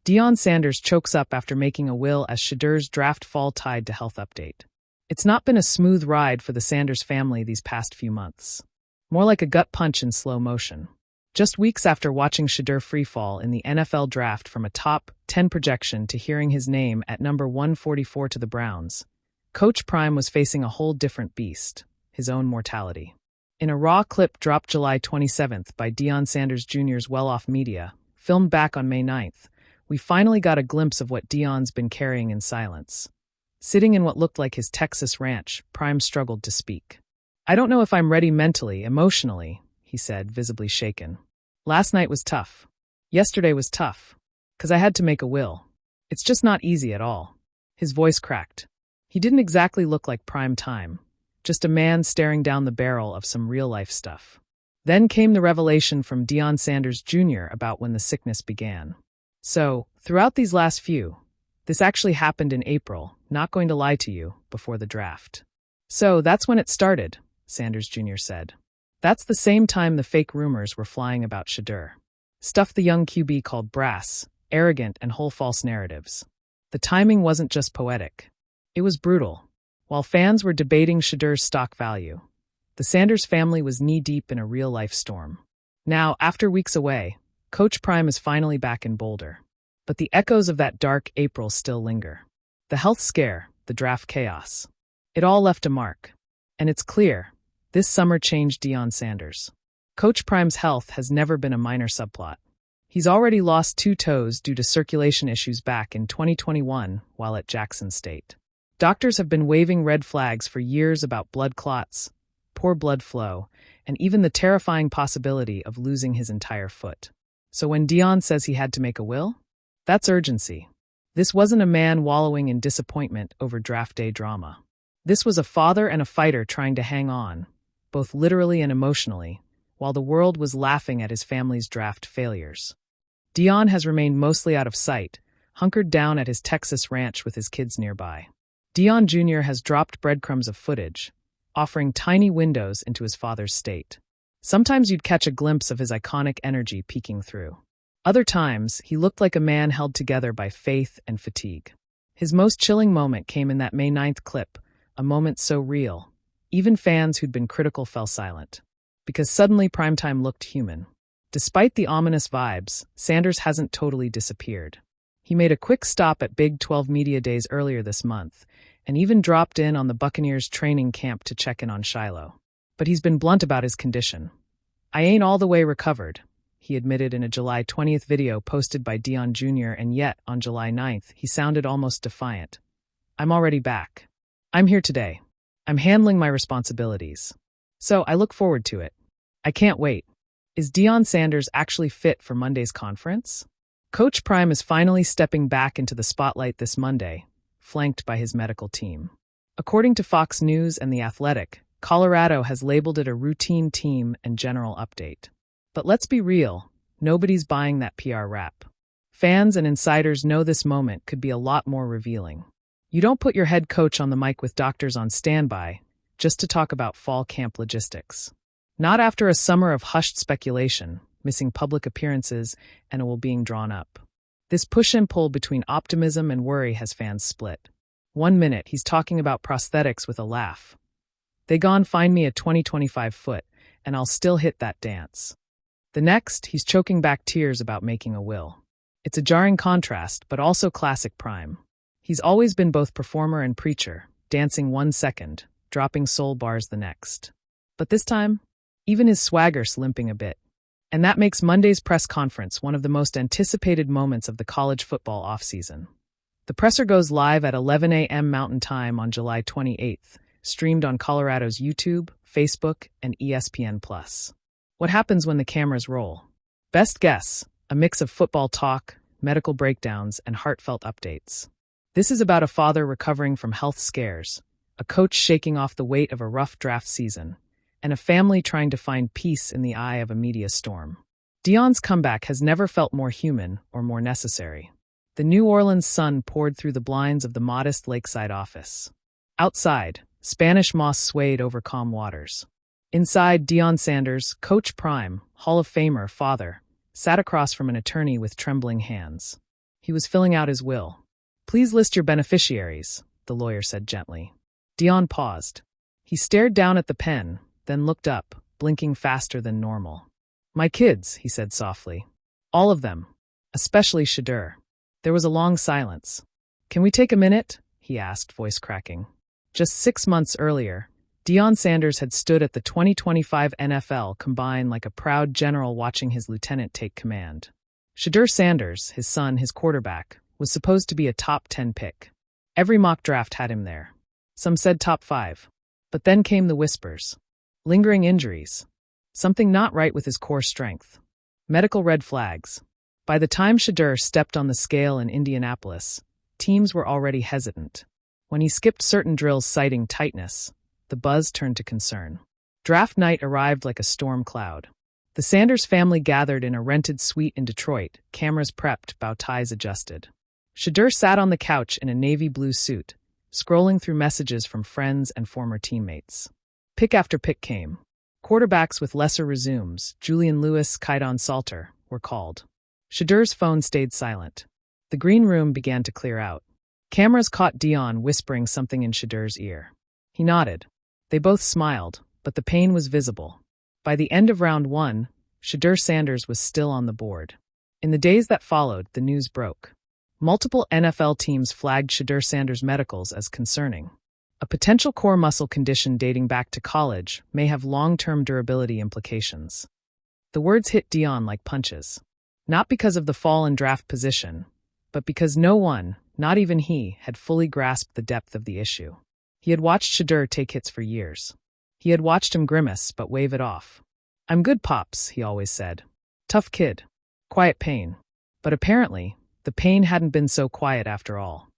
Deion Sanders chokes up after making a will as Shedeur's draft fall tied to health update. It's not been a smooth ride for the Sanders family these past few months. More like a gut punch in slow motion. Just weeks after watching Shedeur freefall in the NFL draft from a top 10 projection to hearing his name at number 144 to the Browns, Coach Prime was facing a whole different beast, his own mortality. In a raw clip dropped July 27th by Deion Sanders Jr.'s well-off media, filmed back on May 9th, we finally got a glimpse of what Deion's been carrying in silence. Sitting in what looked like his Texas ranch, Prime struggled to speak. "I don't know if I'm ready mentally, emotionally," he said, visibly shaken. "Last night was tough. Yesterday was tough. 'Cause I had to make a will. It's just not easy at all." His voice cracked. He didn't exactly look like prime time, just a man staring down the barrel of some real-life stuff. Then came the revelation from Deion Sanders Jr. about when the sickness began. "So, throughout these last few, this actually happened in April, not going to lie to you, before the draft." "So, that's when it started," Sanders Jr. said. "That's the same time the fake rumors were flying about Shedeur. Stuff the young QB called brass, arrogant, and whole false narratives. The timing wasn't just poetic. It was brutal. While fans were debating Shedeur's stock value, the Sanders family was knee-deep in a real-life storm. Now, after weeks away, Coach Prime is finally back in Boulder. But the echoes of that dark April still linger. The health scare, the draft chaos. It all left a mark. And it's clear, this summer changed Deion Sanders. Coach Prime's health has never been a minor subplot. He's already lost 2 toes due to circulation issues back in 2021 while at Jackson State. Doctors have been waving red flags for years about blood clots, poor blood flow, and even the terrifying possibility of losing his entire foot. So when Deion says he had to make a will, that's urgency. This wasn't a man wallowing in disappointment over draft day drama. This was a father and a fighter trying to hang on, both literally and emotionally, while the world was laughing at his family's draft failures. Deion has remained mostly out of sight, hunkered down at his Texas ranch with his kids nearby. Deion Jr. has dropped breadcrumbs of footage, offering tiny windows into his father's state. Sometimes you'd catch a glimpse of his iconic energy peeking through. Other times, he looked like a man held together by faith and fatigue. His most chilling moment came in that May 9th clip, a moment so real, even fans who'd been critical fell silent. Because suddenly primetime looked human. Despite the ominous vibes, Sanders hasn't totally disappeared. He made a quick stop at Big 12 Media Days earlier this month, and even dropped in on the Buccaneers training camp to check in on Shiloh. But he's been blunt about his condition. "I ain't all the way recovered," he admitted in a July 20th video posted by Deion Jr., and yet, on July 9th, he sounded almost defiant. "I'm already back. I'm here today. I'm handling my responsibilities. So I look forward to it. I can't wait." Is Deion Sanders actually fit for Monday's conference? Coach Prime is finally stepping back into the spotlight this Monday, flanked by his medical team. According to Fox News and The Athletic, Colorado has labeled it a routine team and general update. But let's be real, nobody's buying that PR rap. Fans and insiders know this moment could be a lot more revealing. You don't put your head coach on the mic with doctors on standby just to talk about fall camp logistics. Not after a summer of hushed speculation, missing public appearances, and a will being drawn up. This push and pull between optimism and worry has fans split. One minute, he's talking about prosthetics with a laugh. "They gone find me a 2025 foot, and I'll still hit that dance." The next, he's choking back tears about making a will. It's a jarring contrast, but also classic Prime. He's always been both performer and preacher, dancing one second, dropping soul bars the next. But this time, even his swagger's limping a bit. And that makes Monday's press conference one of the most anticipated moments of the college football offseason. The presser goes live at 11 a.m. Mountain Time on July 28th, streamed on Colorado's YouTube, Facebook, and ESPN+. What happens when the cameras roll? Best guess, a mix of football talk, medical breakdowns, and heartfelt updates. This is about a father recovering from health scares, a coach shaking off the weight of a rough draft season, and a family trying to find peace in the eye of a media storm. Deion's comeback has never felt more human or more necessary. The New Orleans sun poured through the blinds of the modest lakeside office. Outside, Spanish moss swayed over calm waters. Inside, Deion Sanders, Coach Prime, Hall of Famer, father, sat across from an attorney with trembling hands. He was filling out his will. "Please list your beneficiaries," the lawyer said gently. Deion paused. He stared down at the pen, then looked up, blinking faster than normal. "My kids," he said softly. "All of them. Especially Shedeur." There was a long silence. "Can we take a minute?" he asked, voice cracking. Just 6 months earlier, Deion Sanders had stood at the 2025 NFL Combine like a proud general watching his lieutenant take command. Shedeur Sanders, his son, his quarterback, was supposed to be a top 10 pick. Every mock draft had him there. Some said top 5. But then came the whispers. Lingering injuries. Something not right with his core strength. Medical red flags. By the time Shedeur stepped on the scale in Indianapolis, teams were already hesitant. When he skipped certain drills citing tightness, the buzz turned to concern. Draft night arrived like a storm cloud. The Sanders family gathered in a rented suite in Detroit, cameras prepped, bow ties adjusted. Shedeur sat on the couch in a navy blue suit, scrolling through messages from friends and former teammates. Pick after pick came. Quarterbacks with lesser resumes, Julian Lewis, Kaidon Salter, were called. Shedeur's phone stayed silent. The green room began to clear out. Cameras caught Deion whispering something in Shedeur's ear. He nodded. They both smiled, but the pain was visible. By the end of round 1, Shedeur Sanders was still on the board. In the days that followed, the news broke. Multiple NFL teams flagged Shedeur Sanders' medicals as concerning. A potential core muscle condition dating back to college may have long-term durability implications. The words hit Deion like punches. Not because of the fall in draft position, but because no one, not even he, had fully grasped the depth of the issue. He had watched Shedeur take hits for years. He had watched him grimace but wave it off. "I'm good, Pops," he always said. "Tough kid. Quiet pain." But apparently, the pain hadn't been so quiet after all.